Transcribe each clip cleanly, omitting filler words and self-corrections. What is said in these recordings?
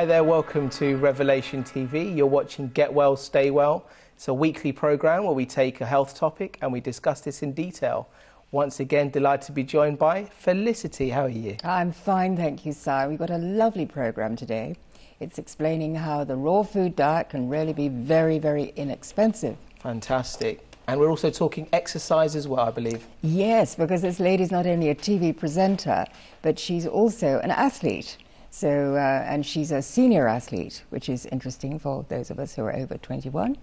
Hi there, welcome to Revelation TV. You're watching Get Well, Stay Well. It's a weekly programme where we take a health topic and we discuss this in detail. Once again, delighted to be joined by Felicity. How are you? I'm fine, thank you, Si. We've got a lovely programme today. It's explaining how the raw food diet can really be very, very inexpensive. Fantastic. And we're also talking exercise as well, I believe. Yes, because this lady's not only a TV presenter, but she's also an athlete. So, and she's a senior athlete, which is interesting for those of us who are over 21.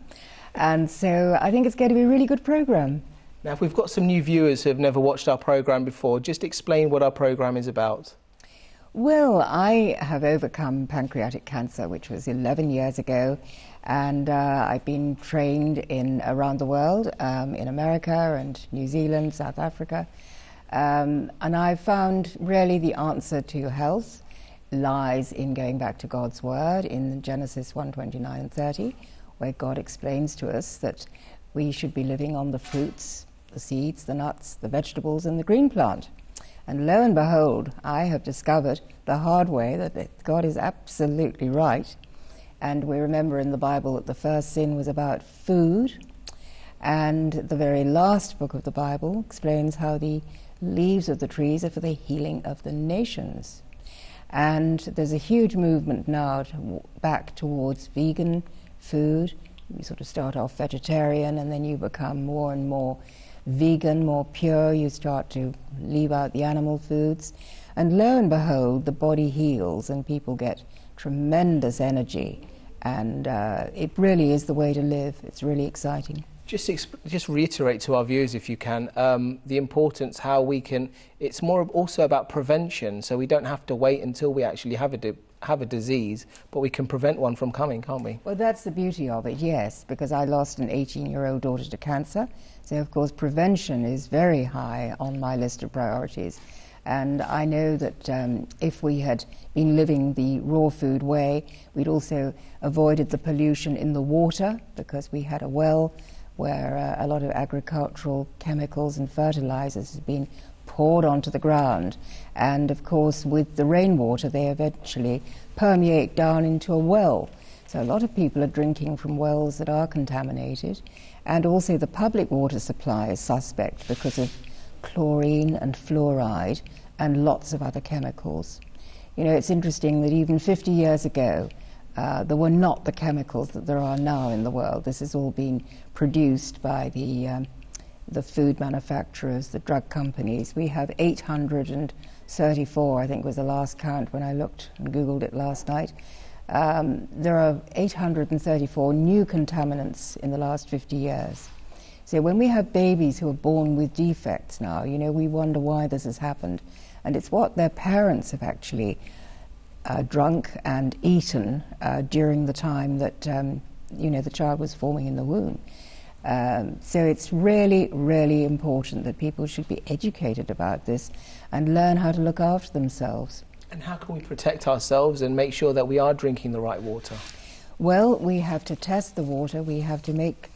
And so I think it's going to be a really good programme. Now, if we've got some new viewers who have never watched our programme before, just explain what our programme is about. Well, I have overcome pancreatic cancer, which was 11 years ago, and I've been trained around the world, in America and New Zealand, South Africa, and I found really the answer to health lies in going back to God's Word in Genesis 1:29 and 30, where God explains to us that we should be living on the fruits, the seeds, the nuts, the vegetables and the green plant. And lo and behold, I have discovered the hard way that God is absolutely right. And we remember in the Bible that the first sin was about food, and the very last book of the Bible explains how the leaves of the trees are for the healing of the nations. And there's a huge movement now back towards vegan food. You sort of start off vegetarian and then you become more and more vegan, more pure. You start to leave out the animal foods. And lo and behold, the body heals and people get tremendous energy. And it really is the way to live. It's really exciting. Just reiterate to our viewers, if you can, the importance, how we can, it's more also about prevention, so we don't have to wait until we actually have a disease, but we can prevent one from coming, can't we? Well, that's the beauty of it, yes, because I lost an 18-year-old daughter to cancer, so of course prevention is very high on my list of priorities. And I know that if we had been living the raw food way, we'd also avoided the pollution in the water, because we had a well where a lot of agricultural chemicals and fertilizers have been poured onto the ground. And of course, with the rainwater, they eventually permeate down into a well. So a lot of people are drinking from wells that are contaminated. And also the public water supply is suspect because of chlorine and fluoride and lots of other chemicals. You know, it's interesting that even 50 years ago, there were not the chemicals that there are now in the world. This has all been produced by the food manufacturers, the drug companies. We have 834, I think was the last count when I looked and Googled it last night. There are 834 new contaminants in the last 50 years. So when we have babies who are born with defects now, you know, we wonder why this has happened. And it's what their parents have actually drunk and eaten during the time that you know, the child was forming in the womb. So it's really, really important that people should be educated about this and learn how to look after themselves. And how can we protect ourselves and make sure that we are drinking the right water? Well, we have to test the water. We have to make,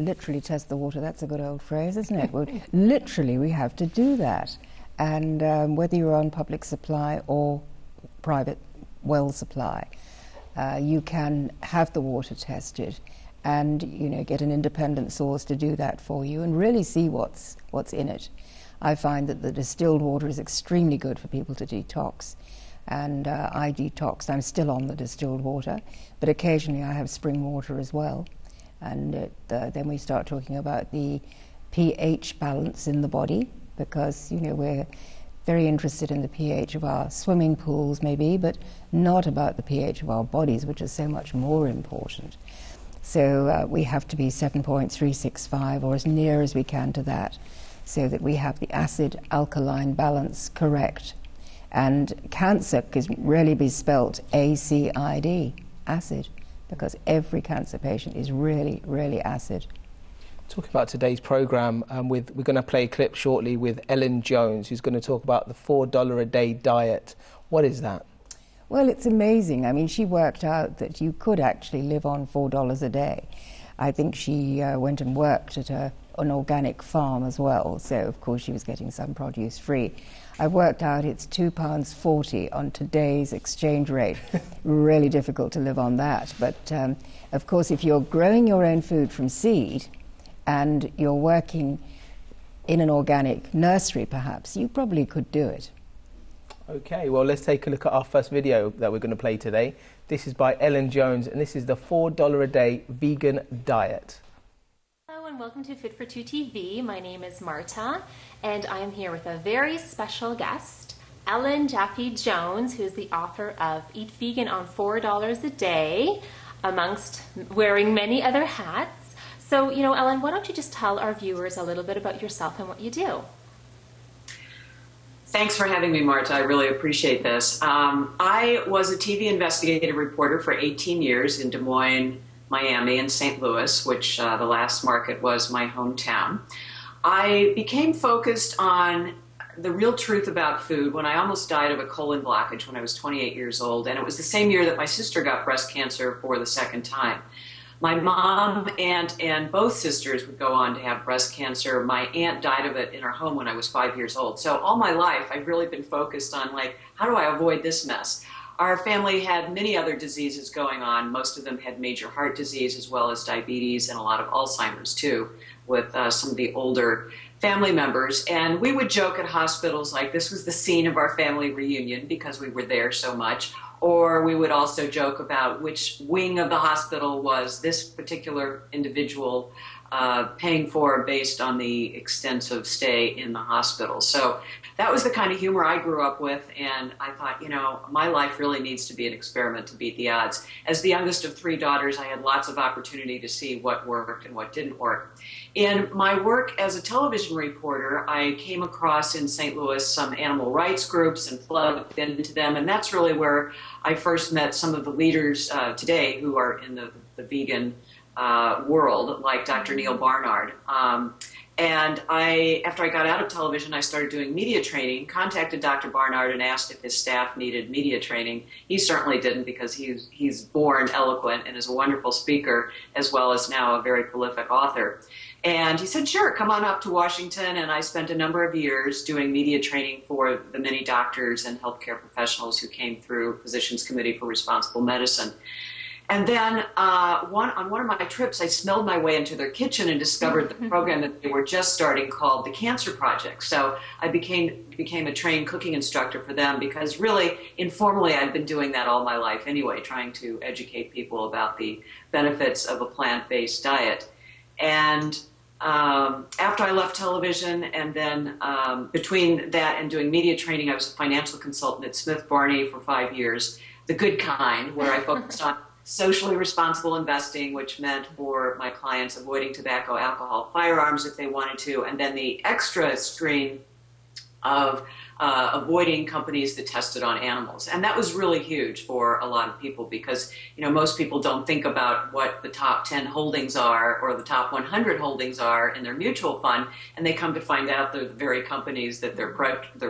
literally test the water. That's a good old phrase, isn't it? Well, literally, we have to do that. And whether you're on public supply or private well supply, you can have the water tested and, you know, get an independent source to do that for you and really see what's in it. I find that the distilled water is extremely good for people to detox, and I detoxed. I'm still on the distilled water, but occasionally I have spring water as well. And then we start talking about the pH balance in the body, because, you know, we're very interested in the pH of our swimming pools maybe, but not about the pH of our bodies, which is so much more important. So we have to be 7.365 or as near as we can to that, so that we have the acid-alkaline balance correct. And cancer can really be spelt ACID, acid, because every cancer patient is really, really acid. Talking about today's programme, we're going to play a clip shortly with Ellen Jones, who's going to talk about the $4 a day diet. What is that? Well, it's amazing. I mean, she worked out that you could actually live on $4 a day. I think she went and worked at a an organic farm as well, so of course she was getting some produce free. I worked out it's £2.40 on today's exchange rate. Really difficult to live on that, but of course if you're growing your own food from seed and you're working in an organic nursery perhaps, you probably could do it. Okay, well let's take a look at our first video that we're going to play today. This is by Ellen Jones, and this is the $4 a day vegan diet. Hello and welcome to Fit for Two TV. My name is Marta, and I am here with a very special guest, Ellen Jaffe Jones, who is the author of Eat Vegan on $4 a Day, amongst wearing many other hats. So, Ellen, why don't you just tell our viewers a little bit about yourself and what you do? Thanks for having me, Marta. I really appreciate this. I was a TV investigative reporter for 18 years in Des Moines, Miami, and St. Louis, which the last market was my hometown. I became focused on the real truth about food when I almost died of a colon blockage when I was 28 years old, and it was the same year that my sister got breast cancer for the second time. My mom, aunt, and both sisters would go on to have breast cancer. My aunt died of it in her home when I was 5 years old. So all my life, I've really been focused on, how do I avoid this mess? Our family had many other diseases going on. Most of them had major heart disease as well as diabetes and a lot of Alzheimer's too, with some of the older family members. And we would joke at hospitals like this was the scene of our family reunion because we were there so much. Or we would also joke about which wing of the hospital was this particular individual paying for based on the extensive stay in the hospital. So that was the kind of humor I grew up with, and I thought, my life really needs to be an experiment to beat the odds. As the youngest of three daughters, I had lots of opportunity to see what worked and what didn't work. In my work as a television reporter, I came across in St. Louis some animal rights groups and plugged into them, and that's really where I first met some of the leaders today who are in the vegan world, like Dr. Neil Barnard. And after I got out of television, I started doing media training, contacted Dr. Barnard and asked if his staff needed media training. He certainly didn't because he's born eloquent and is a wonderful speaker, as well as now a very prolific author. And he said, sure, come on up to Washington. And I spent a number of years doing media training for the many doctors and healthcare professionals who came through Physicians Committee for Responsible Medicine. And then on one of my trips, I smelled my way into their kitchen and discovered the program that they were just starting called the Cancer Project. So I became a trained cooking instructor for them because really, informally, I'd been doing that all my life anyway, trying to educate people about the benefits of a plant-based diet. And after I left television and then between that and doing media training, I was a financial consultant at Smith Barney for 5 years, the good kind, where I focused on socially responsible investing, which meant for my clients avoiding tobacco, alcohol, firearms if they wanted to, and then the extra stream of avoiding companies that tested on animals. And that was really huge for a lot of people because, most people don't think about what the top 10 holdings are or the top 100 holdings are in their mutual fund, and they come to find out they're the very companies that they're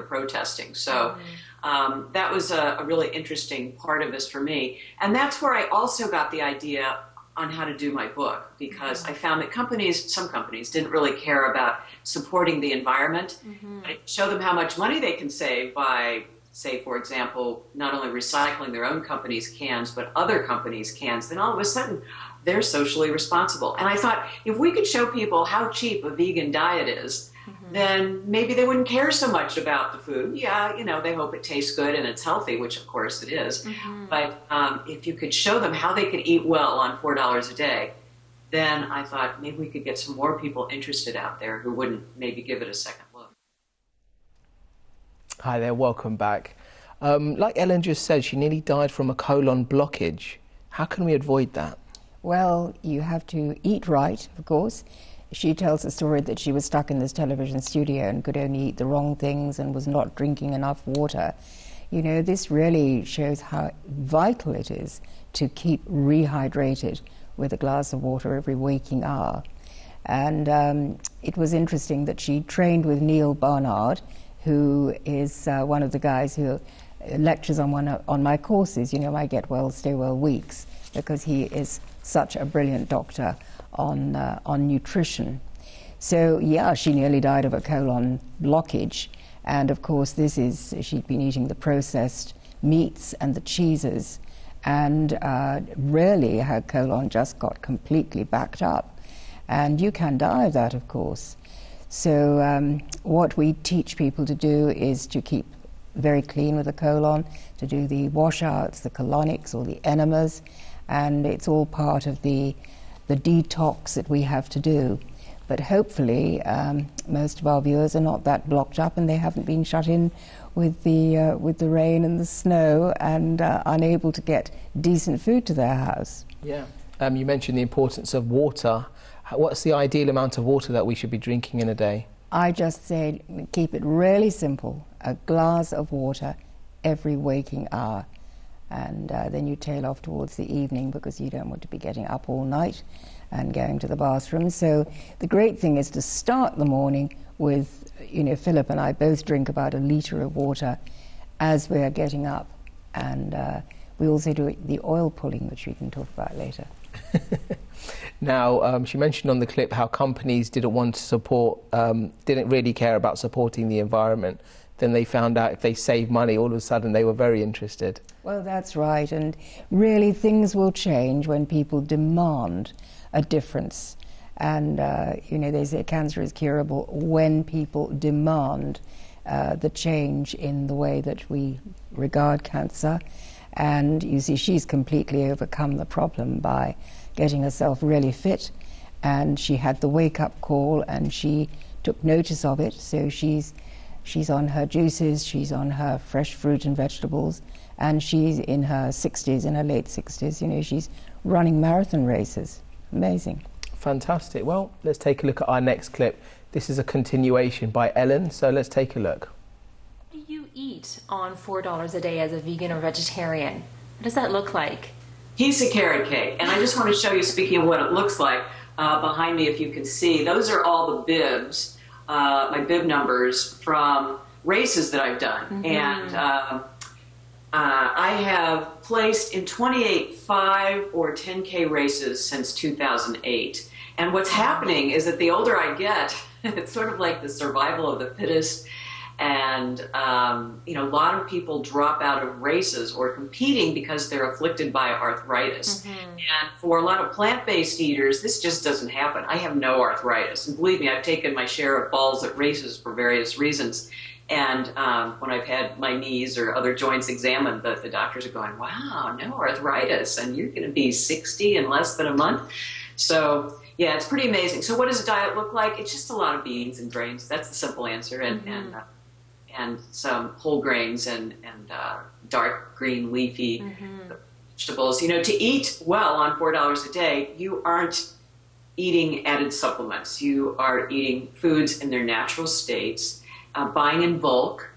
protesting. So that was a really interesting part of this for me. And that's where I also got the idea on how to do my book, because I found that some companies didn't really care about supporting the environment. I show them how much money they can save by, say, for example, not only recycling their own company's cans, but other companies' cans. Then all of a sudden, they're socially responsible. And I thought, if we could show people how cheap a vegan diet is, then maybe they wouldn't care so much about the food. Yeah, they hope it tastes good and it's healthy, which of course it is. But if you could show them how they could eat well on $4 a day, then I thought maybe we could get some more people interested out there who wouldn't maybe give it a second look. Hi there, welcome back. Like Ellen just said, she nearly died from a colon blockage. How can we avoid that? Well, you have to eat right, of course. She tells a story that she was stuck in this television studio and could only eat the wrong things and was not drinking enough water. This really shows how vital it is to keep rehydrated with a glass of water every waking hour. And it was interesting that she trained with Neil Barnard, who is one of the guys who lectures on my courses, my Get Well, Stay Well weeks, because he is such a brilliant doctor on nutrition. So yeah, she nearly died of a colon blockage. And of course, she'd been eating the processed meats and the cheeses, and really her colon just got completely backed up. And you can die of that, of course. So what we teach people to do is to keep very clean with the colon, to do the washouts, the colonics or the enemas, and it's all part of the detox that we have to do. But hopefully most of our viewers are not that blocked up, and they haven't been shut in with the rain and the snow and unable to get decent food to their house. Yeah. You mentioned the importance of water. What's the ideal amount of water that we should be drinking in a day? I just say keep it really simple. A glass of water every waking hour. And then you tail off towards the evening, because you don't want to be getting up all night and going to the bathroom. So the great thing is to start the morning with, Philip and I both drink about 1 litre of water as we are getting up. And we also do the oil pulling, which we can talk about later. Now, she mentioned on the clip how companies didn't want to support, didn't really care about supporting the environment. Then they found out if they save money, all of a sudden they were very interested. Well, that's right. And really things will change when people demand a difference. And, they say cancer is curable when people demand the change in the way that we regard cancer. And you see, she's completely overcome the problem by getting herself really fit. And she had the wake-up call, and she took notice of it. So she's on her juices, she's on her fresh fruit and vegetables, and she's in her 60s, in her late 60s. She's running marathon races. Amazing. Fantastic. Well, let's take a look at our next clip. This is a continuation by Ellen, so let's take a look. What do you eat on $4 a day as a vegan or vegetarian? What does that look like? Piece of carrot cake. And I just want to show you, speaking of what it looks like, behind me, if you can see, those are all the bibs, my bib numbers from races that I've done. Mm-hmm. And I have placed in 28 5 or 10K races since 2008. And what's happening is that the older I get, it's sort of like the survival of the fittest. And, a lot of people drop out of races or competing because they're afflicted by arthritis. Mm-hmm. And for a lot of plant-based eaters, this just doesn't happen. I have no arthritis. And believe me, I've taken my share of falls at races for various reasons. And when I've had my knees or other joints examined, the doctors are going, wow, no arthritis, and you're going to be 60 in less than a month. So, yeah, it's pretty amazing. So what does a diet look like? It's just a lot of beans and grains. That's the simple answer. And some whole grains and dark green leafy vegetables. To eat well on $4 a day, you aren't eating added supplements. You are eating foods in their natural states, buying in bulk,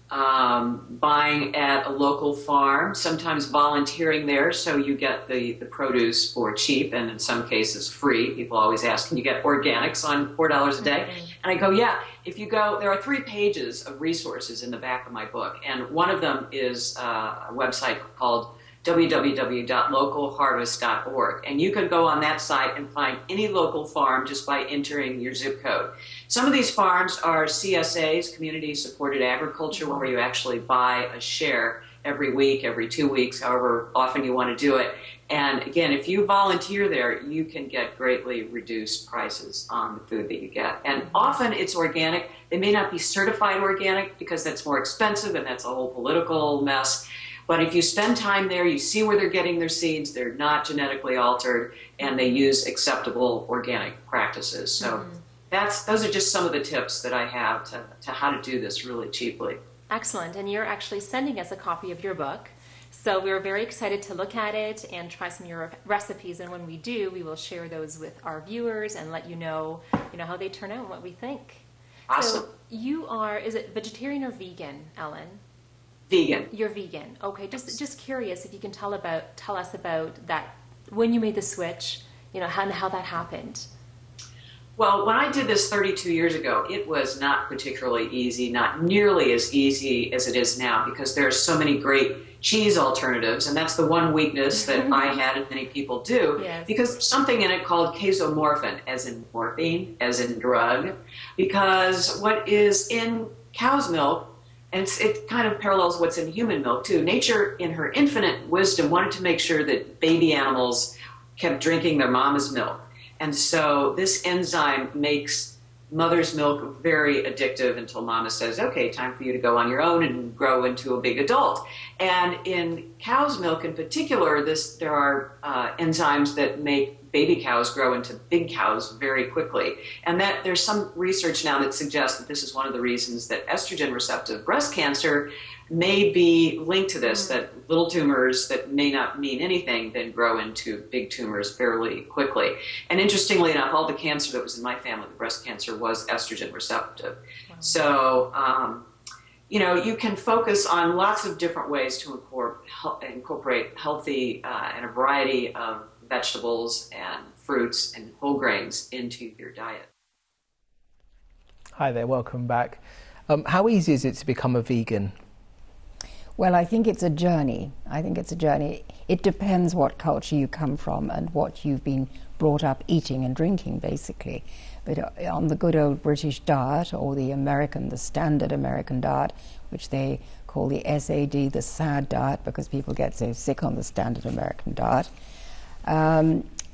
buying at a local farm, sometimes volunteering there so you get the produce for cheap and in some cases free. People always ask, can you get organics on $4 a day? And I go, yeah. If you go, there are 3 pages of resources in the back of my book, and one of them is a website called www.localharvest.org, and you can go on that site and find any local farm just by entering your zip code. Some of these farms are CSAs, Community Supported Agriculture, where you actually buy a share every week, every 2 weeks, however often you want to do it. And again, if you volunteer there, you can get greatly reduced prices on the food that you get. And often it's organic. They may not be certified organic because that's more expensive and that's a whole political mess. But if you spend time there, you see where they're getting their seeds, they're not genetically altered, and they use acceptable organic practices. So those are just some of the tips that I have to how to do this really cheaply. Excellent. And you're actually sending us a copy of your book. So we're very excited to look at it and try some of your recipes. And when we do, we will share those with our viewers and let you know how they turn out and what we think. Awesome. So you are, is it vegetarian or vegan, Ellen? Vegan. You're vegan. Okay. Just curious if you can tell us about that, when you made the switch, and how that happened. Well, when I did this 32 years ago, it was not particularly easy, not nearly as easy as it is now, because there are so many great cheese alternatives, and that's the one weakness that I had and many people do, Yes. because there's something in it called casomorphin, as in morphine, as in drug, because what is in cow's milk, and it kind of parallels what's in human milk too. Nature, in her infinite wisdom, wanted to make sure that baby animals kept drinking their mama's milk. And so this enzyme makes mother's milk very addictive until mama says, okay, time for you to go on your own and grow into a big adult. And in cow's milk in particular, there are enzymes that make baby cows grow into big cows very quickly. And that there's some research now that suggests that this is one of the reasons that estrogen receptive breast cancer may be linked to this, that little tumors that may not mean anything then grow into big tumors fairly quickly. And interestingly enough, all the cancer that was in my family, the breast cancer, was estrogen receptive. Wow. So, you can focus on lots of different ways to incorporate healthy and a variety of vegetables and fruits and whole grains into your diet. Hi there, welcome back. How easy is it to become a vegan? Well, I think it's a journey. It depends what culture you come from and what you've been brought up eating and drinking, basically. But on the good old British diet, or the standard American diet, which they call the SAD, the sad diet, because people get so sick on the standard American diet.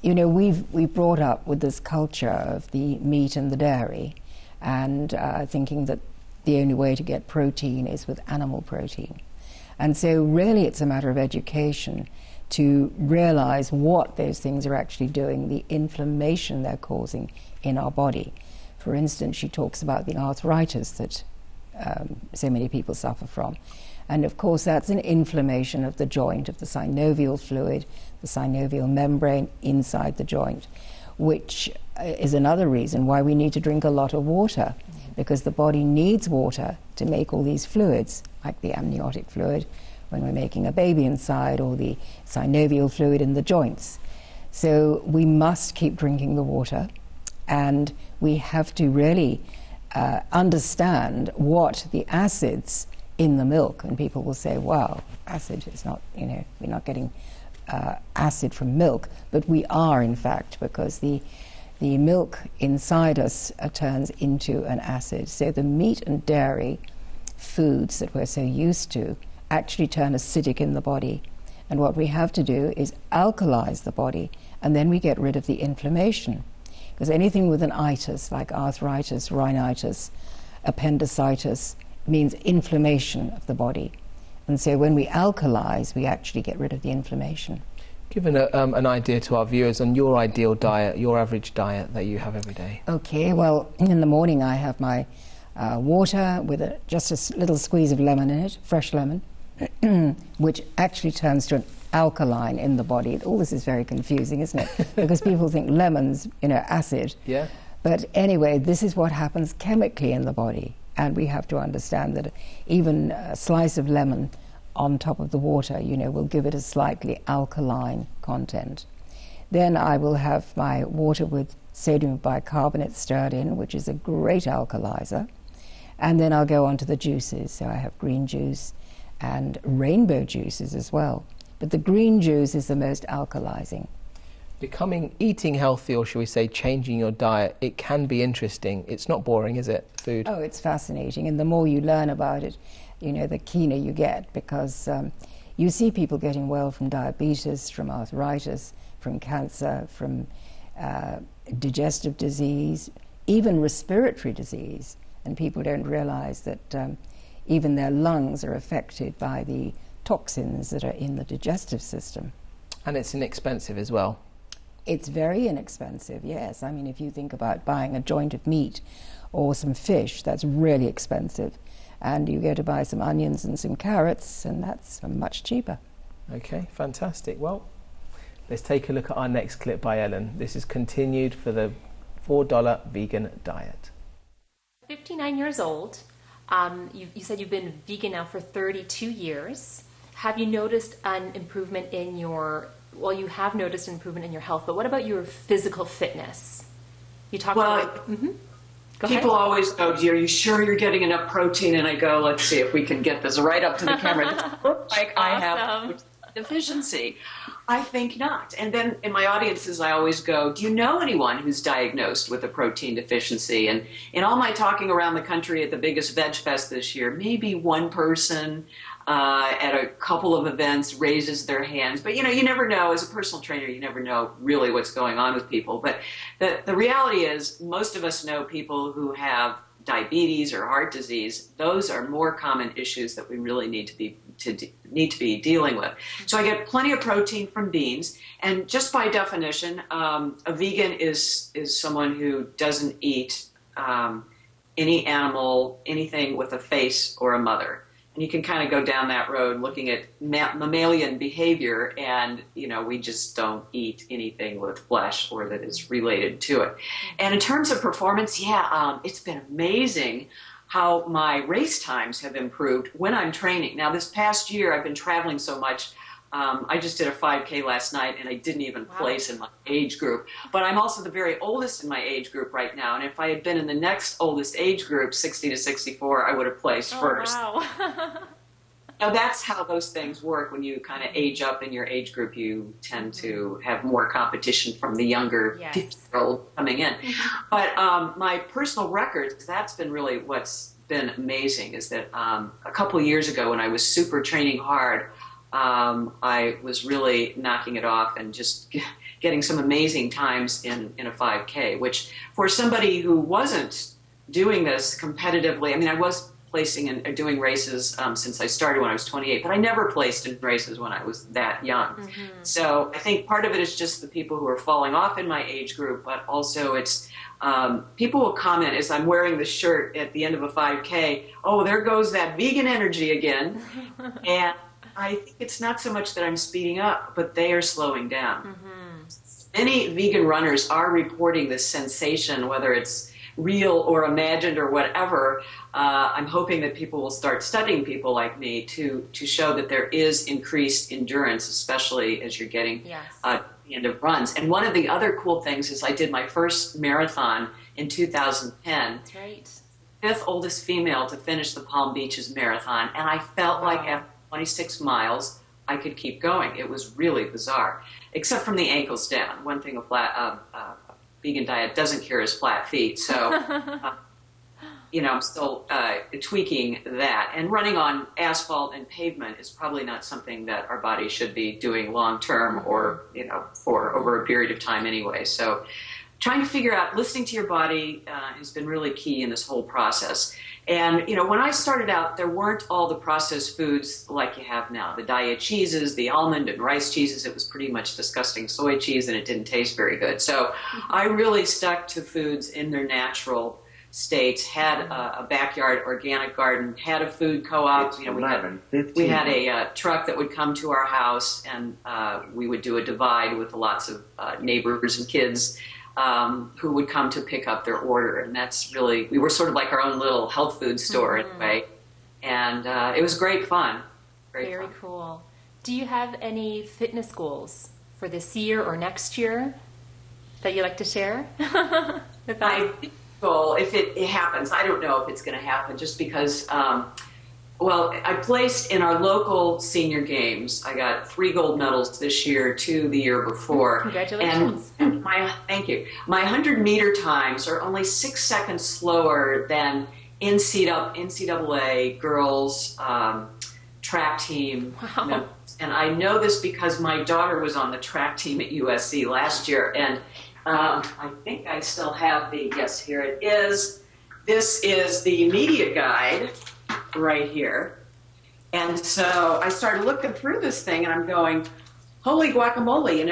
We've brought up with this culture of the meat and the dairy, and thinking that the only way to get protein is with animal protein. And so really it's a matter of education to realize what those things are actually doing, the inflammation they're causing in our body. For instance, she talks about the arthritis that so many people suffer from. And of course that's an inflammation of the joint, of the synovial fluid, the synovial membrane inside the joint, which is another reason why we need to drink a lot of water, because the body needs water to make all these fluids, like the amniotic fluid when we're making a baby inside, or the synovial fluid in the joints. So we must keep drinking the water, and we have to really understand what the acids in the milk, and people will say, wow, acid is not, we're not getting acid from milk, but we are in fact, because the milk inside us turns into an acid. So the meat and dairy foods that we're so used to actually turn acidic in the body. And what we have to do is alkalize the body, and then we get rid of the inflammation. Because anything with an itis, like arthritis, rhinitis, appendicitis, means inflammation of the body. And so when we alkalize, we actually get rid of the inflammation. Give an idea to our viewers on your ideal diet, your average diet that you have every day. Okay, well, in the morning I have my water with just a little squeeze of lemon in it, fresh lemon, which actually turns to an alkaline in the body. All this is very confusing, isn't it? Because people think lemon's, acid. Yeah. But anyway, this is what happens chemically in the body. And we have to understand that even a slice of lemon on top of the water, will give it a slightly alkaline content. Then I will have my water with sodium bicarbonate stirred in, which is a great alkalizer. And then I'll go on to the juices. So I have green juice and rainbow juices as well. But the green juice is the most alkalizing. Eating healthy, or should we say changing your diet, it can be interesting. It's not boring, is it, food? Oh, it's fascinating. And the more you learn about it, the keener you get, because you see people getting well from diabetes, from arthritis, from cancer, from digestive disease, even respiratory disease. And people don't realize that even their lungs are affected by the toxins that are in the digestive system. And it's inexpensive as well. It's very inexpensive, yes. I mean, if you think about buying a joint of meat or some fish, that's really expensive. And you go to buy some onions and some carrots, and that's much cheaper. Okay, fantastic. Well, let's take a look at our next clip by Ellen. This is continued for the $4 vegan diet. 59 years old. You said you've been vegan now for 32 years. Have you noticed an improvement in you have noticed an improvement in your health, but what about your physical fitness? You talked Well, about... Go people ahead. always go, are you sure you're getting enough protein? And I go, let's see if we can get this right up to the camera. It doesn't look like I have Awesome. deficiency. I think not. And then in my audiences, I always go, do you know anyone who's diagnosed with a protein deficiency? And in all my talking around the country at the biggest Veg Fest this year, maybe one person at a couple of events raises their hands. But, you know, you never know. As a personal trainer, you never know really what's going on with people. But the reality is most of us know people who have diabetes or heart disease. Those are more common issues that we really need to be dealing with. So I get plenty of protein from beans, and just by definition, a vegan is someone who doesn't eat any animal, anything with a face or a mother. And you can kind of go down that road looking at mammalian behavior, and, you know, we just don't eat anything with flesh or that is related to it. And in terms of performance, it's been amazing how my race times have improved when I'm training. Now, this past year, I've been traveling so much. I just did a 5K last night, and I didn't even place in my age group. But I'm also the very oldest in my age group right now. And if I had been in the next oldest age group, 60 to 64, I would have placed first. Wow. Now, that's how those things work. When you kind of age up in your age group, you tend to have more competition from the younger 50-year-old coming in. But my personal records, that's been really what's been amazing, is that a couple of years ago when I was super training hard, I was really knocking it off and just getting some amazing times in a 5K, which for somebody who wasn't doing this competitively, I mean, I was placing and doing races since I started when I was 28, but I never placed in races when I was that young. So I think part of it is just the people who are falling off in my age group, but also it's people will comment as I'm wearing the shirt at the end of a 5K, oh, there goes that vegan energy again. And I think it's not so much that I'm speeding up, but they are slowing down. Many vegan runners are reporting this sensation, whether it's real or imagined or whatever. I'm hoping that people will start studying people like me to show that there is increased endurance, especially as you're getting to the end of runs. And one of the other cool things is I did my first marathon in 2010. That's right. Fifth oldest female to finish the Palm Beaches Marathon, and I felt like after 26 miles, I could keep going. It was really bizarre, except from the ankles down. One thing a vegan diet doesn't cure is flat feet. So, I'm still tweaking that. And running on asphalt and pavement is probably not something that our body should be doing long term or, for over a period of time anyway. So trying to figure out, listening to your body has been really key in this whole process. And, when I started out, there weren't all the processed foods like you have now. The diet cheeses, the almond and rice cheeses, it was pretty much disgusting soy cheese, and it didn't taste very good. So I really stuck to foods in their natural states, had a backyard organic garden, had a food co-op. We had a truck that would come to our house, and we would do a divide with lots of neighbors and kids who would come to pick up their order. And that's really, we were sort of like our own little health food store in a way. And it was great fun. Very cool. Do you have any fitness goals for this year or next year that you'd like to share with us? My goal, if it happens, I don't know if it's going to happen, just because I placed in our local senior games. I got 3 gold medals this year, 2 the year before. Congratulations. And thank you. My 100-meter times are only 6 seconds slower than NCAA girls track team. Wow. And I know this because my daughter was on the track team at USC last year. And I think I still have yes, here it is. This is the media guide right here. And so I started looking through this thing, and I'm going, holy guacamole,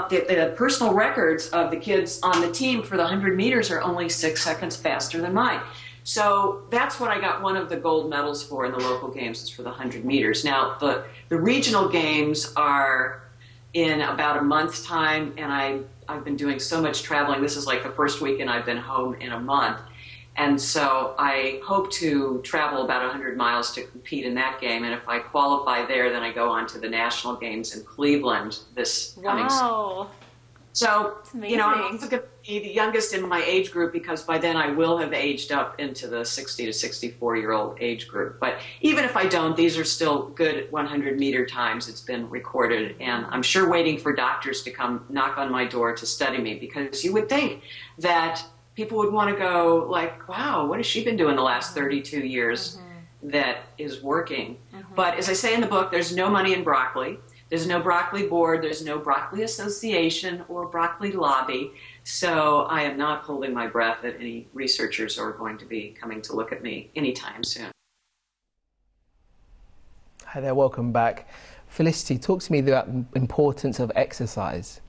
the personal records of the kids on the team for the 100 meters are only 6 seconds faster than mine. So that's what I got one of the gold medals for in the local games, is for the 100 meters. Now, the regional games are in about a month's time, and I've been doing so much traveling. This is like the first weekend I've been home in a month. And so I hope to travel about 100 miles to compete in that game. And if I qualify there, then I go on to the national games in Cleveland this coming season. So, It's amazing. you know, I'm also going to be the youngest in my age group because by then I will have aged up into the 60 to 64-year-old age group. But even if I don't, these are still good 100-meter times. It's been recorded. And I'm sure waiting for doctors to come knock on my door to study me, because you would think that people would want to go like, wow, what has she been doing the last 32 years that is working? But as I say in the book, there's no money in broccoli. There's no broccoli board, there's no broccoli association or broccoli lobby, so I am not holding my breath that any researchers are going to be coming to look at me anytime soon. Hi there, welcome back. Felicity, talk to me about the importance of exercise.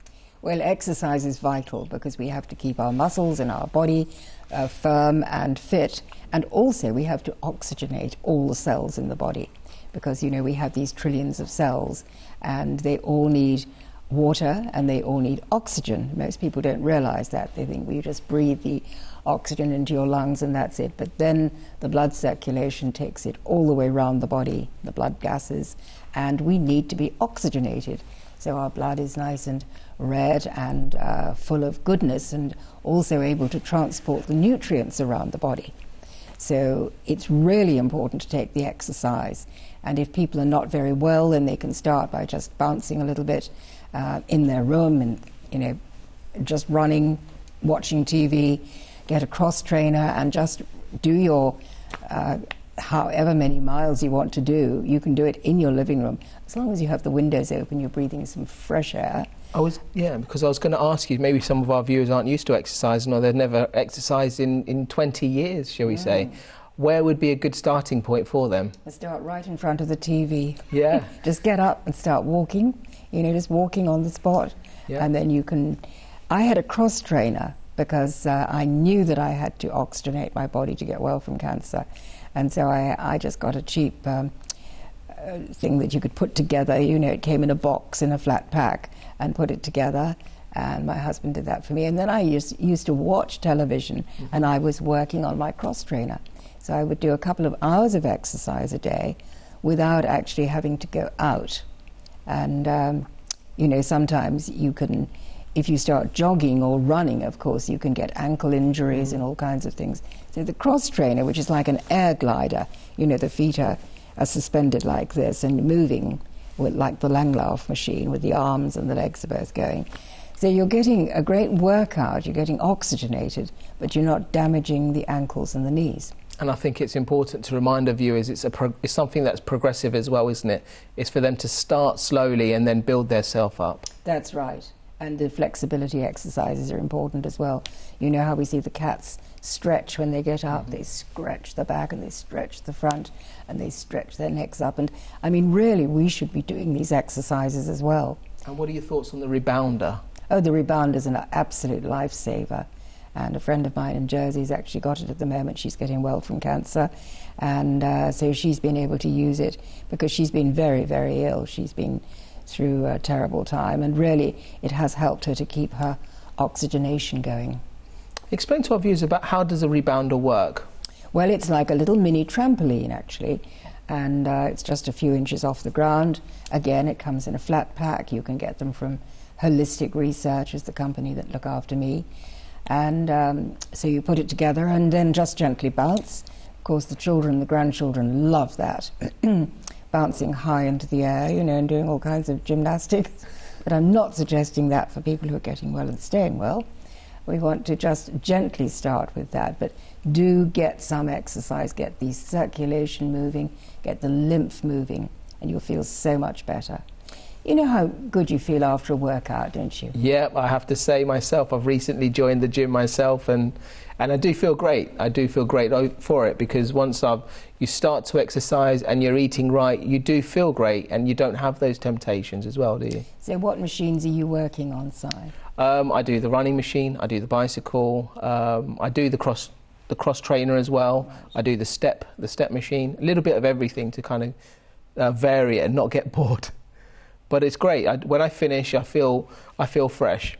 Well, exercise is vital because we have to keep our muscles and our body firm and fit, and also we have to oxygenate all the cells in the body, because, you know, we have these trillions of cells and they all need water and they all need oxygen. Most people don't realize that. They think you just breathe the oxygen into your lungs and that's it. But then the blood circulation takes it all the way around the body, the blood gases, and we need to be oxygenated. So our blood is nice and red and full of goodness, and also able to transport the nutrients around the body. So it's really important to take the exercise. And if people are not very well, then they can start by just bouncing a little bit in their room and, you know, just running, watching TV, get a cross trainer and just do your however many miles you want to do. You can do it in your living room. As long as you have the windows open, you're breathing some fresh air. Because I was going to ask you, maybe some of our viewers aren't used to exercising, or they've never exercised in 20 years, shall we say. Where would be a good starting point for them? Start right in front of the TV. Yeah. Just get up and start walking, you know, just walking on the spot. Yeah. And then you can... I had a cross trainer because I knew that I had to oxygenate my body to get well from cancer. And so I just got a cheap thing that you could put together. You know, it came in a box in a flat pack, and put it together. And my husband did that for me. And then I used to watch television, and I was working on my cross trainer. So I would do a couple of hours of exercise a day without actually having to go out. And, you know, sometimes you can, if you start jogging or running, of course, you can get ankle injuries and all kinds of things. So the cross trainer, which is like an air glider, you know, the feet are suspended like this and moving with, like the Langlauf machine, with the arms and the legs are both going. So you're getting a great workout, you're getting oxygenated, but you're not damaging the ankles and the knees. And I think it's important to remind our viewers it's something that's progressive as well, isn't it? It's for them to start slowly and then build their self up. That's right. And the flexibility exercises are important as well. You know how we see the cats stretch when they get up? They stretch the back and they stretch the front and they stretch their necks up. And I mean, really, we should be doing these exercises as well. And what are your thoughts on the rebounder? Oh, the rebounder is an absolute lifesaver. And a friend of mine in Jersey has actually got it at the moment. She's getting well from cancer. And so she's been able to use it because she's been very, very ill. She's been through a terrible time. And really, it has helped her to keep her oxygenation going. Explain to our viewers about how does a rebounder work? Well, it's like a little mini trampoline, actually. And it's just a few inches off the ground. Again, it comes in a flat pack. You can get them from Holistic Research, is the company that look after me. And so you put it together and then just gently bounce. Of course, the children, the grandchildren love that. Bouncing high into the air, you know, and doing all kinds of gymnastics. But I'm not suggesting that for people who are getting well and staying well. We want to just gently start with that. But do get some exercise, get the circulation moving, get the lymph moving, and you'll feel so much better. You know how good you feel after a workout, don't you? Yeah, I have to say myself, I've recently joined the gym myself, and I do feel great. I do feel great for it, because once you start to exercise and you're eating right, you do feel great, and you don't have those temptations as well, do you? So what machines are you working on, Si? I do the running machine, I do the bicycle, I do the cross trainer as well. I do the step machine, a little bit of everything to kind of vary it and not get bored. But it's great. When I finish, I feel fresh.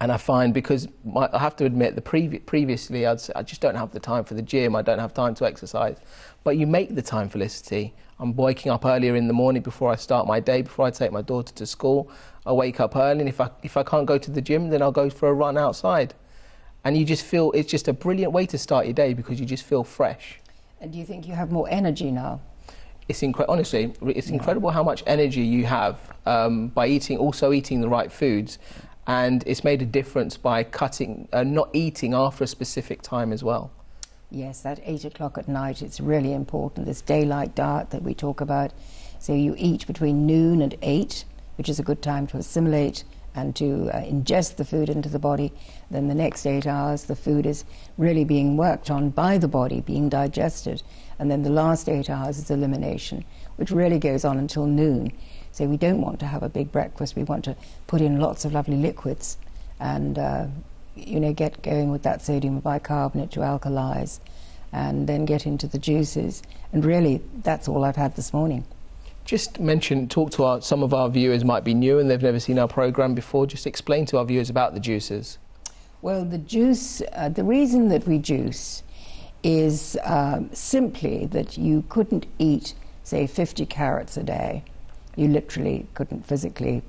And I find, because I have to admit, previously I just don't have the time for the gym, I don't have time to exercise. But you make the time, Felicity. I'm waking up earlier in the morning before I start my day, before I take my daughter to school. I wake up early, and if I can't go to the gym, then I'll go for a run outside. And you just feel, it's just a brilliant way to start your day, because you just feel fresh. And do you think you have more energy now? It's honestly, it's incredible how much energy you have by also eating the right foods. And it's made a difference by not eating after a specific time as well. Yes, that 8 o'clock at night, it's really important, this daylight diet that we talk about. So you eat between noon and 8, which is a good time to assimilate and to ingest the food into the body. Then the next 8 hours, the food is really being worked on by the body, being digested. And then the last 8 hours is elimination, which really goes on until noon. So we don't want to have a big breakfast. We want to put in lots of lovely liquids and, get going with that sodium bicarbonate to alkalize, and then get into the juices. And really, that's all I've had this morning. Just talk to some of our viewers might be new and they've never seen our program before. Just explain to our viewers about the juices. Well, the juice, the reason that we juice is simply that you couldn't eat, say, 50 carrots a day. You literally couldn't physically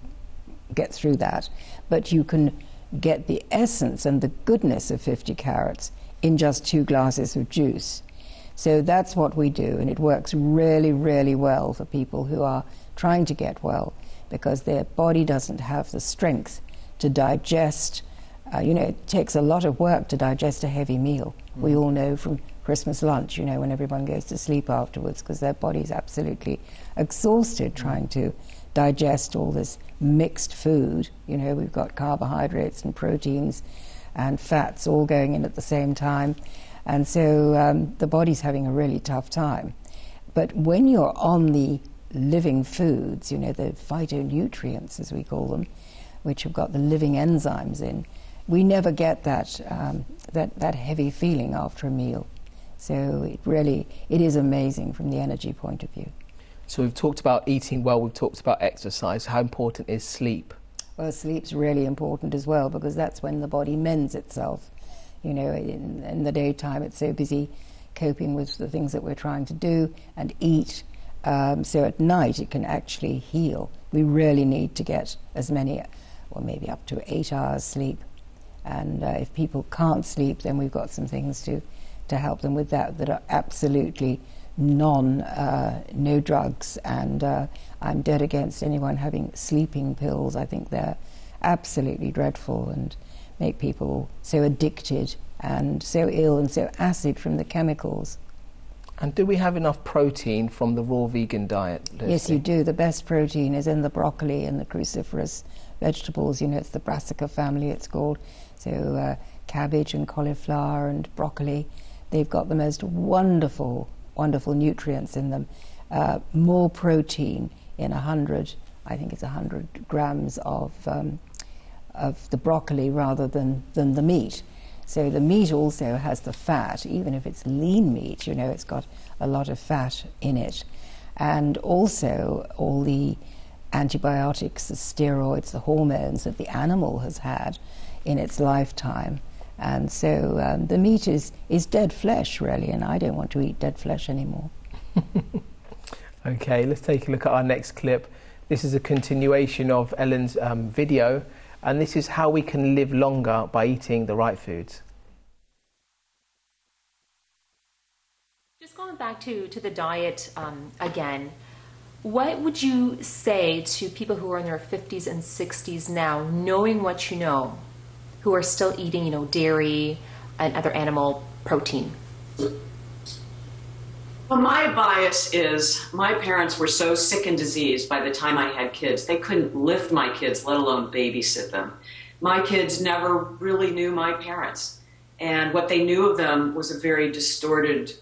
get through that. But you can get the essence and the goodness of 50 carrots in just 2 glasses of juice. So that's what we do, and it works really, really well for people who are trying to get well, because their body doesn't have the strength to digest. It takes a lot of work to digest a heavy meal. We all know from Christmas lunch, when everyone goes to sleep afterwards, because their body's absolutely exhausted trying to digest all this mixed food. We've got carbohydrates and proteins and fats all going in at the same time. And so the body's having a really tough time. But when you're on the living foods, the phytonutrients, as we call them, which have got the living enzymes in, we never get that heavy feeling after a meal. So it is amazing from the energy point of view. So we've talked about eating well, we've talked about exercise. How important is sleep? Well, sleep's really important as well, because that's when the body mends itself. In the daytime it's so busy coping with the things that we're trying to do and eat. So at night it can actually heal. We really need to get as many, maybe up to 8 hours sleep. And if people can't sleep, then we've got some things to help them with that are absolutely no drugs. And I'm dead against anyone having sleeping pills. I think they're absolutely dreadful and make people so addicted and so ill and so acid from the chemicals. And do we have enough protein from the raw vegan diet, Lucy? Yes, you do. The best protein is in the broccoli and the cruciferous vegetables. It's the brassica family, it's called. So cabbage and cauliflower and broccoli, they've got the most wonderful nutrients in them. More protein in 100 grams of the broccoli rather than the meat. So the meat also has the fat, even if it's lean meat, it's got a lot of fat in it. And also all the antibiotics, the steroids, the hormones that the animal has had in its lifetime. And so the meat is dead flesh, really, and I don't want to eat dead flesh anymore. Okay, let's take a look at our next clip. This is a continuation of Ellen's video, and this is how we can live longer by eating the right foods. Just going back to the diet again, what would you say to people who are in their 50s and 60s now, knowing what you know, who are still eating, dairy and other animal protein? Well, my bias is my parents were so sick and diseased by the time I had kids. They couldn't lift my kids, let alone babysit them. My kids never really knew my parents. And what they knew of them was a very distorted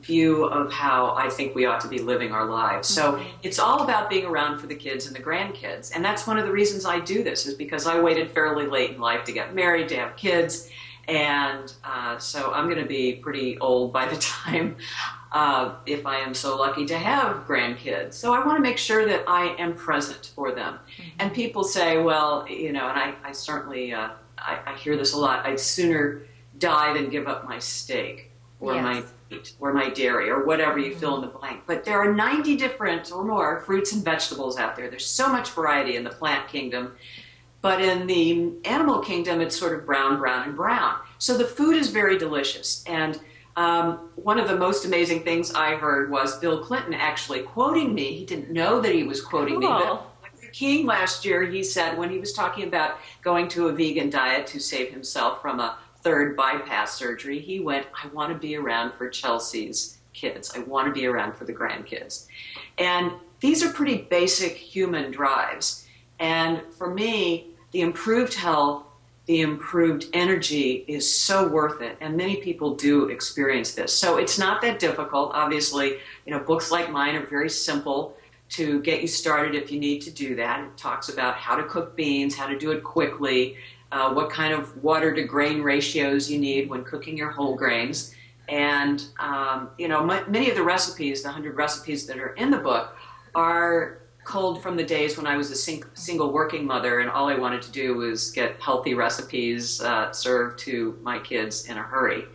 view of how I think we ought to be living our lives. So it's all about being around for the kids and the grandkids. And that's one of the reasons I do this, is because I waited fairly late in life to get married, to have kids. And so I'm going to be pretty old by the time, if I am so lucky to have grandkids. So I want to make sure that I am present for them. And people say, well, and I certainly I hear this a lot, I'd sooner die than give up my steak or my meat or my dairy or whatever you fill in the blank. But there are 90 different or more fruits and vegetables out there. There's so much variety in the plant kingdom. But in the animal kingdom, it's sort of brown, brown, and brown. So the food is very delicious. And one of the most amazing things I heard was Bill Clinton actually quoting me. He didn't know that he was quoting me, but King last year, he said when he was talking about going to a vegan diet to save himself from a third bypass surgery, he went, I want to be around for Chelsea's kids. I want to be around for the grandkids. And these are pretty basic human drives. And for me, the improved health, the improved energy is so worth it. And many people do experience this. So it's not that difficult. Obviously, books like mine are very simple to get you started if you need to do that. It talks about how to cook beans, how to do it quickly, what kind of water to grain ratios you need when cooking your whole grains. And, many of the recipes, the 100 recipes that are in the book, are culled from the days when I was a single working mother and all I wanted to do was get healthy recipes served to my kids in a hurry.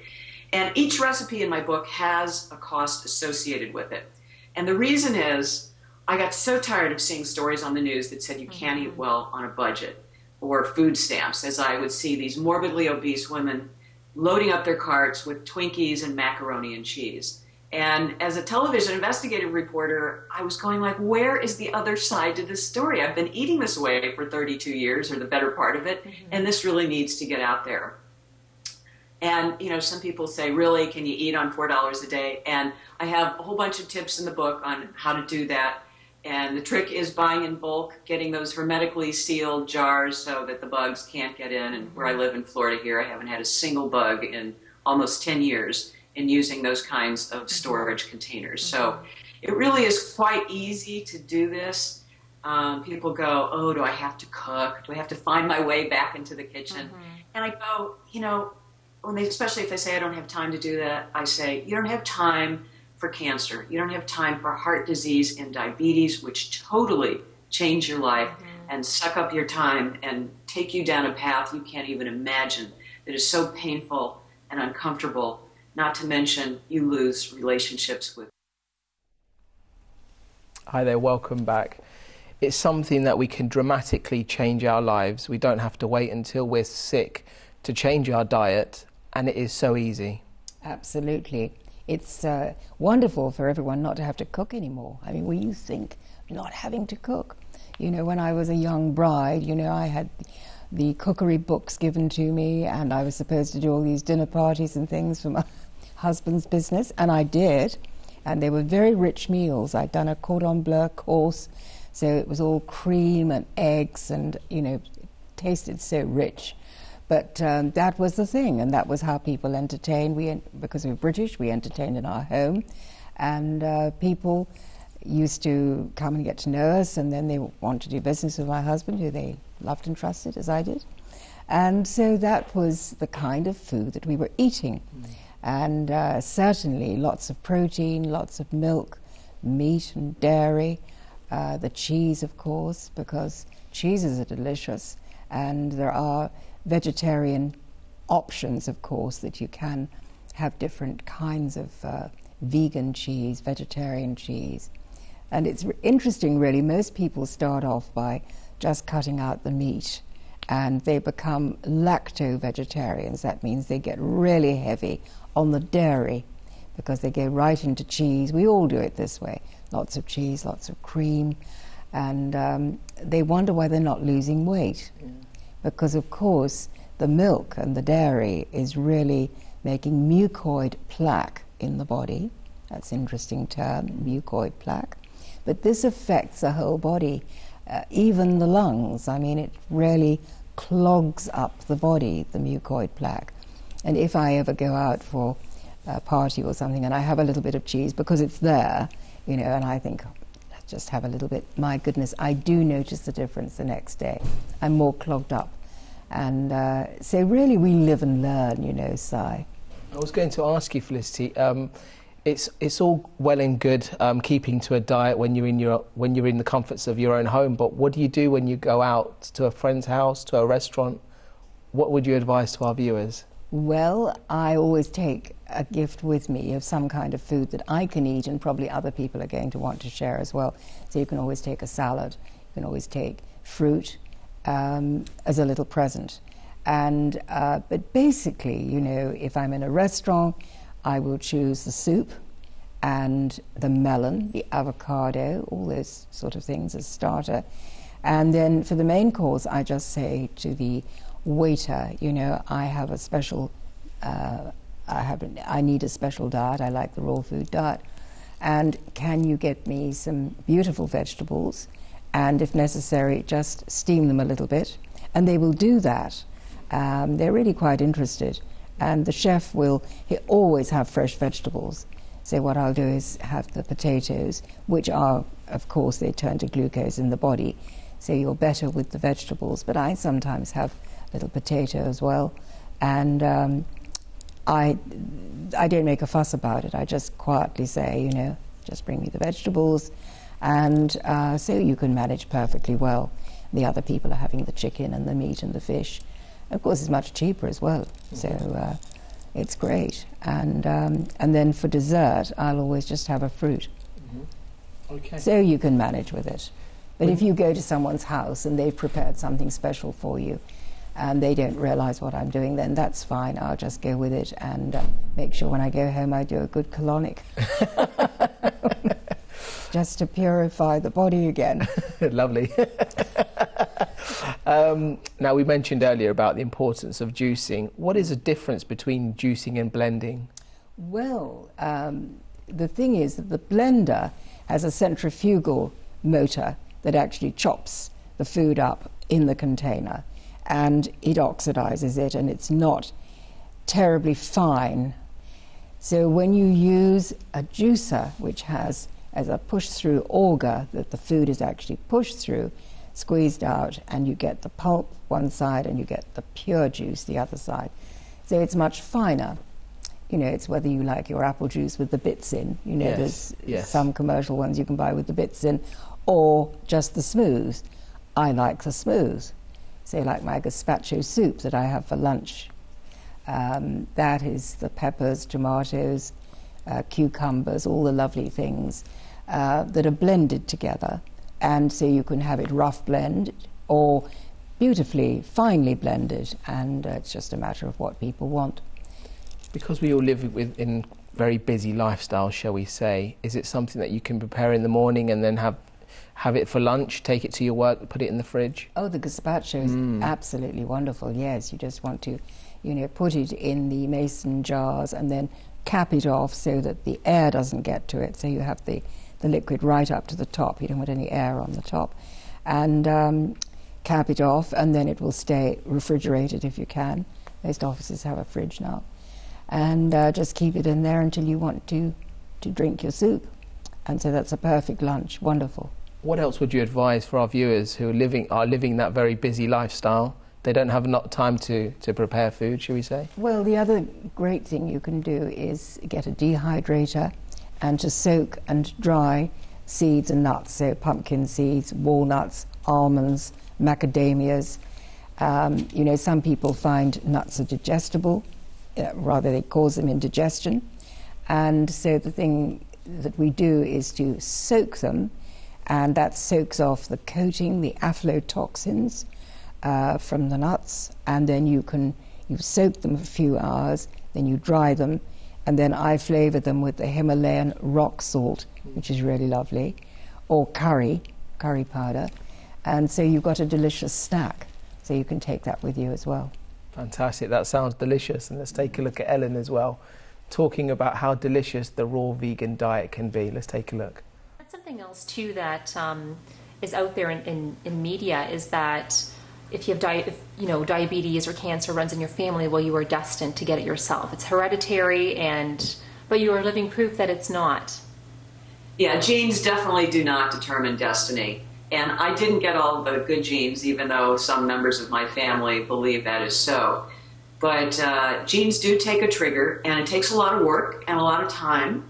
And each recipe in my book has a cost associated with it. And the reason is, I got so tired of seeing stories on the news that said you can't eat well on a budget, or food stamps, as I would see these morbidly obese women loading up their carts with Twinkies and macaroni and cheese. And as a television investigative reporter, I was going like, where is the other side to this story? I've been eating this way for 32 years, or the better part of it, and this really needs to get out there. And, some people say, really, can you eat on $4 a day? And I have a whole bunch of tips in the book on how to do that. And the trick is buying in bulk, getting those hermetically sealed jars so that the bugs can't get in. And where I live in Florida here, I haven't had a single bug in almost 10 years in using those kinds of storage containers. So it really is quite easy to do this. People go, oh, do I have to cook? Do I have to find my way back into the kitchen? And I go, especially if they say I don't have time to do that, I say, you don't have time for cancer. You don't have time for heart disease and diabetes, which totally change your life and suck up your time and take you down a path you can't even imagine that is so painful and uncomfortable, not to mention you lose relationships with. Hi there, welcome back. It's something that we can dramatically change our lives. We don't have to wait until we're sick to change our diet, and it is so easy. Absolutely. It's wonderful for everyone not to have to cook anymore. I mean, when you think not having to cook. When I was a young bride, I had the cookery books given to me, and I was supposed to do all these dinner parties and things for my husband's business, and I did. And they were very rich meals. I'd done a cordon bleu course, so it was all cream and eggs and, it tasted so rich. But that was the thing, and that was how people entertained. Because we were British, we entertained in our home, and people used to come and get to know us, and then they wanted to do business with my husband, who they loved and trusted, as I did. And so that was the kind of food that we were eating. And certainly lots of protein, lots of milk, meat and dairy, the cheese, of course, because cheeses are delicious, and there are vegetarian options, of course, that you can have different kinds of vegan cheese, vegetarian cheese. And it's interesting, really. Most people start off by just cutting out the meat, and they become lacto-vegetarians. That means they get really heavy on the dairy because they go right into cheese. We all do it this way. Lots of cheese, lots of cream, and they wonder why they're not losing weight. Because, of course, the milk and the dairy is really making mucoid plaque in the body. That's an interesting term, mucoid plaque. But this affects the whole body, even the lungs. I mean, it really clogs up the body, the mucoid plaque. And if I ever go out for a party or something and I have a little bit of cheese because it's there, and I think, let's just have a little bit, my goodness, I do notice the difference the next day. I'm more clogged up. And so really we live and learn, Si. I was going to ask you, Felicity, it's all well and good keeping to a diet when you're in the comforts of your own home, but what do you do when you go out to a friend's house, to a restaurant? what would you advise to our viewers? Well, I always take a gift with me of some kind of food that I can eat, and probably other people are going to want to share as well. So you can always take a salad, you can always take fruit as a little present. And but basically, you know, if I'm in a restaurant, I will choose the soup and the melon, the avocado, all those sort of things as starter. And then for the main course, I just say to the waiter, you know, I have a special, I need a special diet. I like the raw food diet. And can you get me some beautiful vegetables? And if necessary, just steam them a little bit. And they will do that. They're really quite interested. And the chef will always have fresh vegetables. So what I'll do is have the potatoes, which are, of course, they turn to glucose in the body. So you're better with the vegetables. But I sometimes have little potato as well. And I don't make a fuss about it. I just quietly say, you know, just bring me the vegetables. And so you can manage perfectly well. The other people are having the chicken and the meat and the fish. Of course, it's much cheaper as well. So it's great. And then for dessert, I'll always just have a fruit. Okay. So you can manage with it. But if you go to someone's house and they've prepared something special for you and they don't realize what I'm doing, then that's fine. I'll just go with it and make sure when I go home I do a good colonic. Just to purify the body again. Lovely. Now, we mentioned earlier about the importance of juicing. What is the difference between juicing and blending? Well, the thing is that the blender has a centrifugal motor that actually chops the food up in the container, and it oxidizes it, and it's not terribly fine. So when you use a juicer, which has as a push-through auger that the food is actually pushed through, squeezed out, and you get the pulp one side and you get the pure juice the other side. So it's much finer. You know, it's whether you like your apple juice with the bits in. You know, there's some commercial ones you can buy with the bits in, or just the smooth. I like the smooth. Say like my gazpacho soup that I have for lunch. That is the peppers, tomatoes, cucumbers, all the lovely things that are blended together. And so you can have it rough blend or beautifully, finely blended, and it's just a matter of what people want. Because we all live in very busy lifestyles, shall we say, is it something that you can prepare in the morning and then have it for lunch, take it to your work, put it in the fridge? Oh, the gazpacho is absolutely wonderful, yes. You just want to, you know, put it in the mason jars and then cap it off so that the air doesn't get to it. So you have the liquid right up to the top. You don't want any air on the top. And cap it off, and then it will stay refrigerated if you can. Most offices have a fridge now. And just keep it in there until you want to drink your soup. And so that's a perfect lunch. Wonderful. What else would you advise for our viewers who are living that very busy lifestyle? They don't have enough time to prepare food, shall we say? Well, the other great thing you can do is get a dehydrator and to soak and dry seeds and nuts. So pumpkin seeds, walnuts, almonds, macadamias. You know, some people find nuts are digestible. Rather, they cause them indigestion. And so the thing that we do is to soak them, and that soaks off the coating, the aflatoxins from the nuts, and then you soak them for a few hours, then you dry them, and then I flavour them with the Himalayan rock salt, which is really lovely, or curry powder, and so you've got a delicious snack, so you can take that with you as well. Fantastic, that sounds delicious. And let's take a look at Ellen as well, talking about how delicious the raw vegan diet can be. Let's take a look. Something else too that is out there in media is that if you have diabetes or cancer runs in your family, well, you are destined to get it yourself. It's hereditary, but you are living proof that it's not. Yeah, genes definitely do not determine destiny. And I didn't get all the good genes, even though some members of my family believe that is so. But genes do take a trigger, and it takes a lot of work and a lot of time.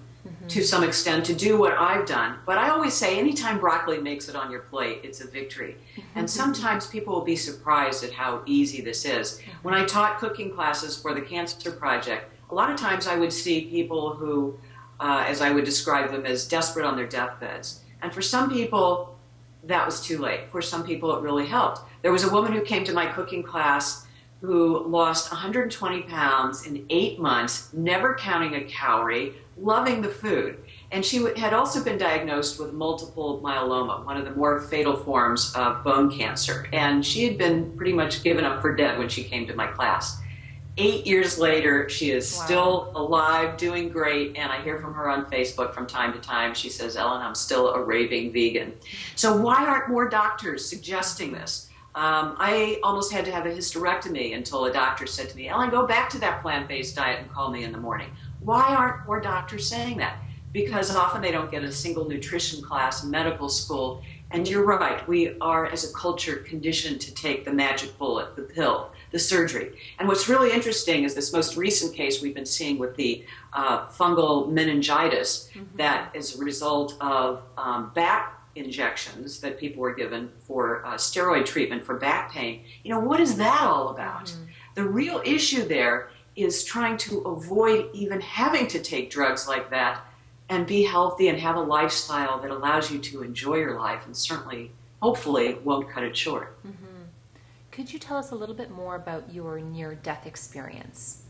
to some extent to do what I've done. But I always say anytime broccoli makes it on your plate, it's a victory. And sometimes people will be surprised at how easy this is. When I taught cooking classes for the Cancer Project, a lot of times I would see people who, as I would describe them, as desperate on their deathbeds. And for some people, that was too late. For some people, it really helped. There was a woman who came to my cooking class who lost 120 pounds in 8 months, never counting a calorie, loving the food. And she had also been diagnosed with multiple myeloma, one of the more fatal forms of bone cancer. And she had been pretty much given up for dead when she came to my class. 8 years later, she is still alive, doing great, and I hear from her on Facebook from time to time. She says, Ellen, I'm still a raving vegan. So why aren't more doctors suggesting this? I almost had to have a hysterectomy until a doctor said to me, Ellen, go back to that plant-based diet and call me in the morning. Why aren't more doctors saying that? Because often they don't get a single nutrition class in medical school. And you're right, we are, as a culture, conditioned to take the magic bullet, the pill, the surgery. And what's really interesting is this most recent case we've been seeing with the fungal meningitis that is a result of back injections that people were given for steroid treatment for back pain. You know, what is that all about? The real issue there is trying to avoid even having to take drugs like that and be healthy and have a lifestyle that allows you to enjoy your life and certainly, hopefully, won't cut it short. Could you tell us a little bit more about your near-death experience?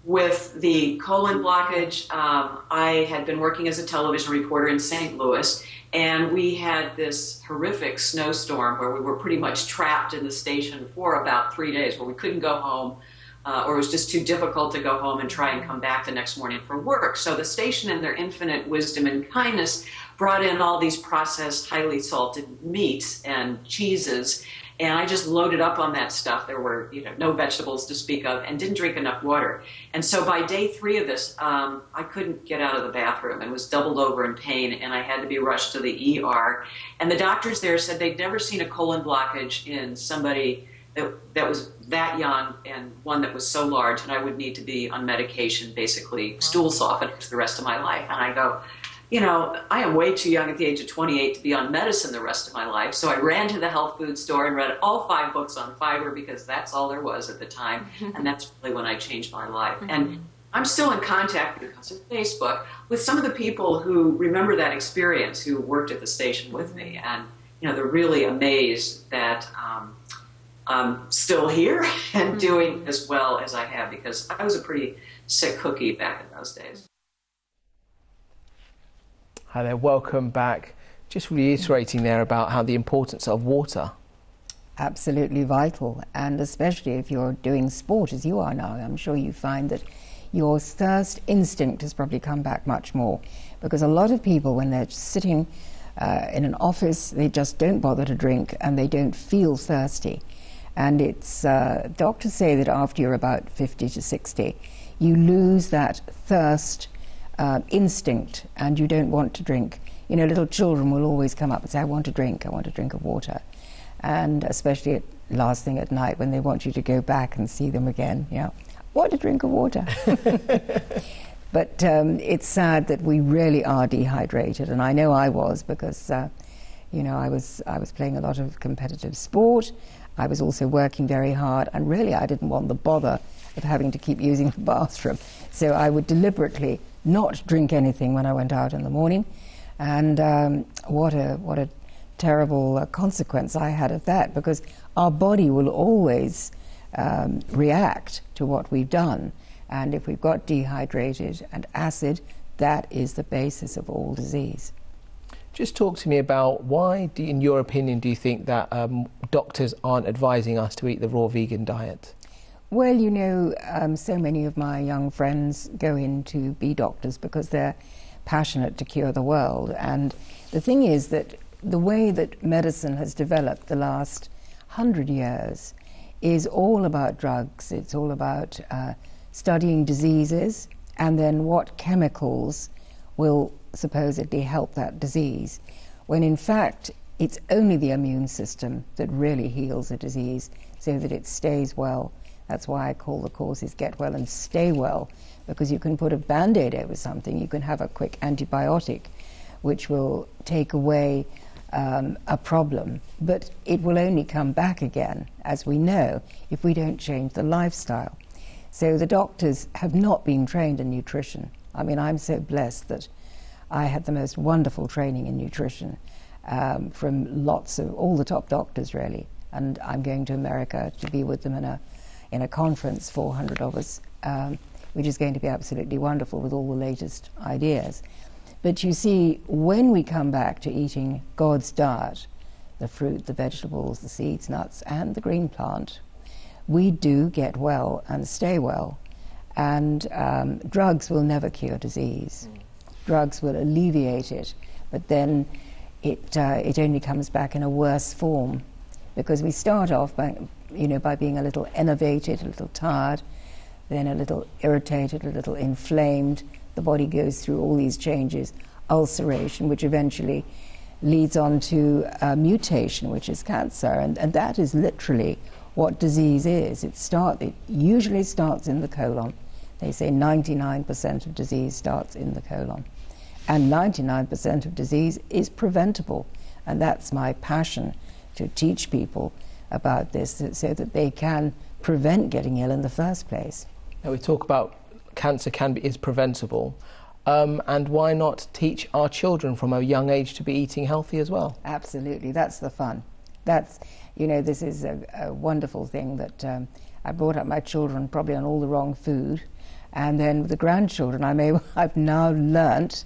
With the colon blockage, I had been working as a television reporter in St. Louis, and we had this horrific snowstorm where we were pretty much trapped in the station for about 3 days, where we couldn't go home, or it was just too difficult to go home and try and come back the next morning for work. So the station, in their infinite wisdom and kindness, brought in all these processed, highly salted meats and cheeses, and I just loaded up on that stuff. There were, no vegetables to speak of, and didn't drink enough water. And so by day 3 of this, I couldn't get out of the bathroom and was doubled over in pain, and I had to be rushed to the ER. And the doctors there said they'd never seen a colon blockage in somebody that was that young and one that was so large, and I would need to be on medication, basically stool softeners for the rest of my life. And I go, I am way too young at the age of 28 to be on medicine the rest of my life. So I ran to the health food store and read all 5 books on fiber because that's all there was at the time. And that's really when I changed my life. And I'm still in contact because of Facebook with some of the people who remember that experience, who worked at the station with me. And, they're really amazed that I'm still here and doing as well as I have, because I was a pretty sick cookie back in those days. Hi there, welcome back. Just reiterating there about how the importance of water. Absolutely vital, and especially if you're doing sport as you are now, I'm sure you find that your thirst instinct has probably come back much more, because a lot of people, when they're sitting in an office, they just don't bother to drink and they don't feel thirsty. And it's doctors say that after you're about 50 to 60, you lose that thirst instinct, and you don't want to drink. Little children will always come up and say, I want a drink of water. And especially last thing at night when they want you to go back and see them again, want a drink of water. But it's sad that we really are dehydrated, and I know I was, because I was playing a lot of competitive sport. I was also working very hard, and really I didn't want the bother of having to keep using the bathroom. So I would deliberately not drink anything when I went out in the morning, and what a terrible consequence I had of that, because our body will always react to what we've done, and if we've got dehydrated and acid, that is the basis of all disease. Just talk to me about why, in your opinion, do you think that doctors aren't advising us to eat the raw vegan diet? Well, so many of my young friends go in to be doctors because they're passionate to cure the world. And the thing is that the way that medicine has developed the last 100 years is all about drugs. It's all about studying diseases and then what chemicals will supposedly help that disease, when in fact it's only the immune system that really heals a disease so that it stays well That's why I call the courses Get Well and Stay Well, because you can put a Band-Aid over something, you can have a quick antibiotic which will take away a problem, but it will only come back again, as we know, if we don't change the lifestyle. So the doctors have not been trained in nutrition. I mean, I'm so blessed that I had the most wonderful training in nutrition from lots of, all the top doctors really, and I'm going to America to be with them in a conference, 400 of us, which is going to be absolutely wonderful with all the latest ideas. But you see, when we come back to eating God's diet, the fruit, the vegetables, the seeds, nuts, and the green plant, we do get well and stay well. And drugs will never cure disease. Drugs will alleviate it, but then it only comes back in a worse form, because we start off by being a little enervated, a little tired, then a little irritated, a little inflamed. The body goes through all these changes, ulceration, which eventually leads on to mutation, which is cancer, and that is literally what disease is. It usually starts in the colon. They say 99% of disease starts in the colon, and 99% of disease is preventable, and that's my passion, to teach people about this so that they can prevent getting ill in the first place. Now we talk about cancer is preventable, and why not teach our children from a young age to be eating healthy as well? Absolutely, that's the fun. This is a wonderful thing that I brought up my children probably on all the wrong food, and then with the grandchildren I've now learnt,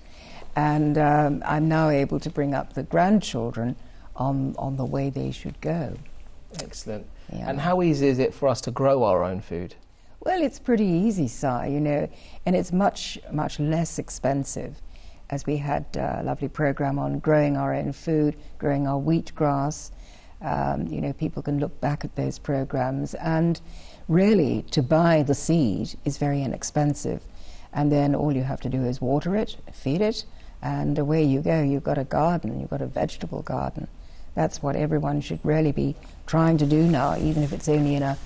and I'm now able to bring up the grandchildren on the way they should go. Excellent. Yeah. And how easy is it for us to grow our own food? Well, it's pretty easy, Si, and it's much, much less expensive, as we had a lovely program on growing our own food, growing our wheatgrass. People can look back at those programs, and really to buy the seed is very inexpensive, and then all you have to do is water it, feed it, and away you go. You've got a garden, you've got a vegetable garden. That's what everyone should really be trying to do now, even if it's only in a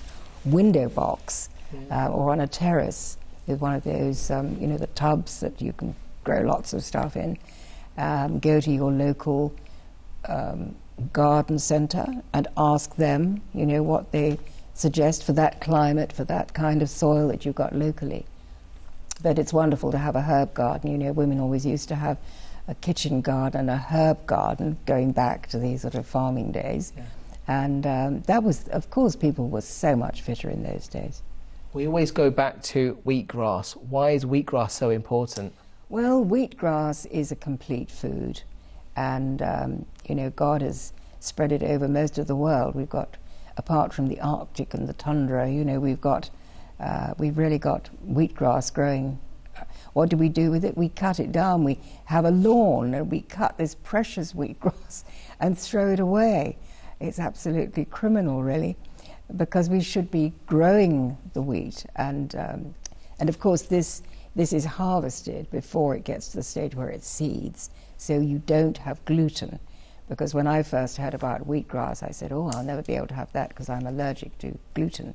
window box or on a terrace with one of those, the tubs that you can grow lots of stuff in. Go to your local garden centre and ask them, what they suggest for that climate, for that kind of soil that you've got locally. But it's wonderful to have a herb garden. Women always used to have a kitchen garden and a herb garden, going back to these sort of farming days. Yeah. And that was, of course, people were so much fitter in those days. We always go back to wheatgrass. Why is wheatgrass so important? Well, wheatgrass is a complete food, and God has spread it over most of the world. We've got, apart from the Arctic and the tundra, we've really got wheatgrass growing. What do we do with it? We cut it down. We have a lawn and we cut this precious wheatgrass and throw it away. It's absolutely criminal, really, because we should be growing the wheat, and of course this is harvested before it gets to the stage where it seeds, so you don't have gluten. Because when I first heard about wheatgrass, I said, I'll never be able to have that because I'm allergic to gluten.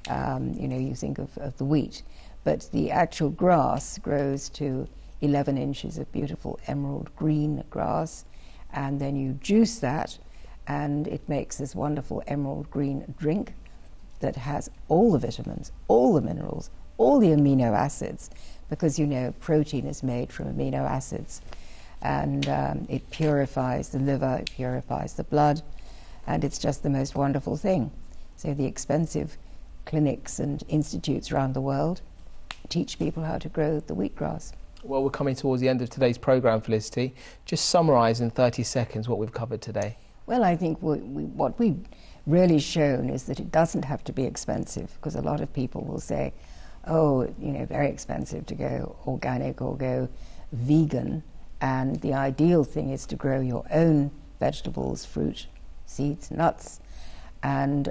You think of the wheat. But the actual grass grows to 11 inches of beautiful emerald green grass, and then you juice that, and it makes this wonderful emerald green drink that has all the vitamins, all the minerals, all the amino acids, because protein is made from amino acids, and it purifies the liver, it purifies the blood, and it's just the most wonderful thing. So the expensive clinics and institutes around the world teach people how to grow the wheatgrass. Well, we're coming towards the end of today's programme, Felicity. Just summarise in 30 seconds what we've covered today. Well, I think what we've really shown is that it doesn't have to be expensive, because a lot of people will say, very expensive to go organic or go vegan, and the ideal thing is to grow your own vegetables, fruit, seeds, nuts, and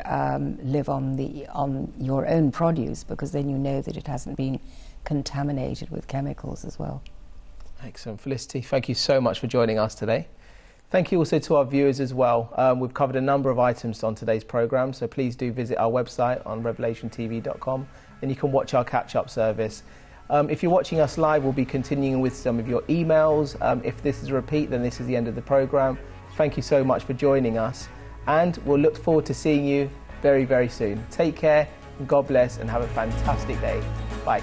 live on your own produce, because then you know that it hasn't been contaminated with chemicals as well. Excellent. Felicity, thank you so much for joining us today. Thank you also to our viewers as well. We've covered a number of items on today's programme, so please do visit our website on revelationtv.com and you can watch our catch-up service. If you're watching us live, we'll be continuing with some of your emails. If this is a repeat, then this is the end of the programme. Thank you so much for joining us, and we'll look forward to seeing you very, very soon. Take care, and God bless, and have a fantastic day. Bye.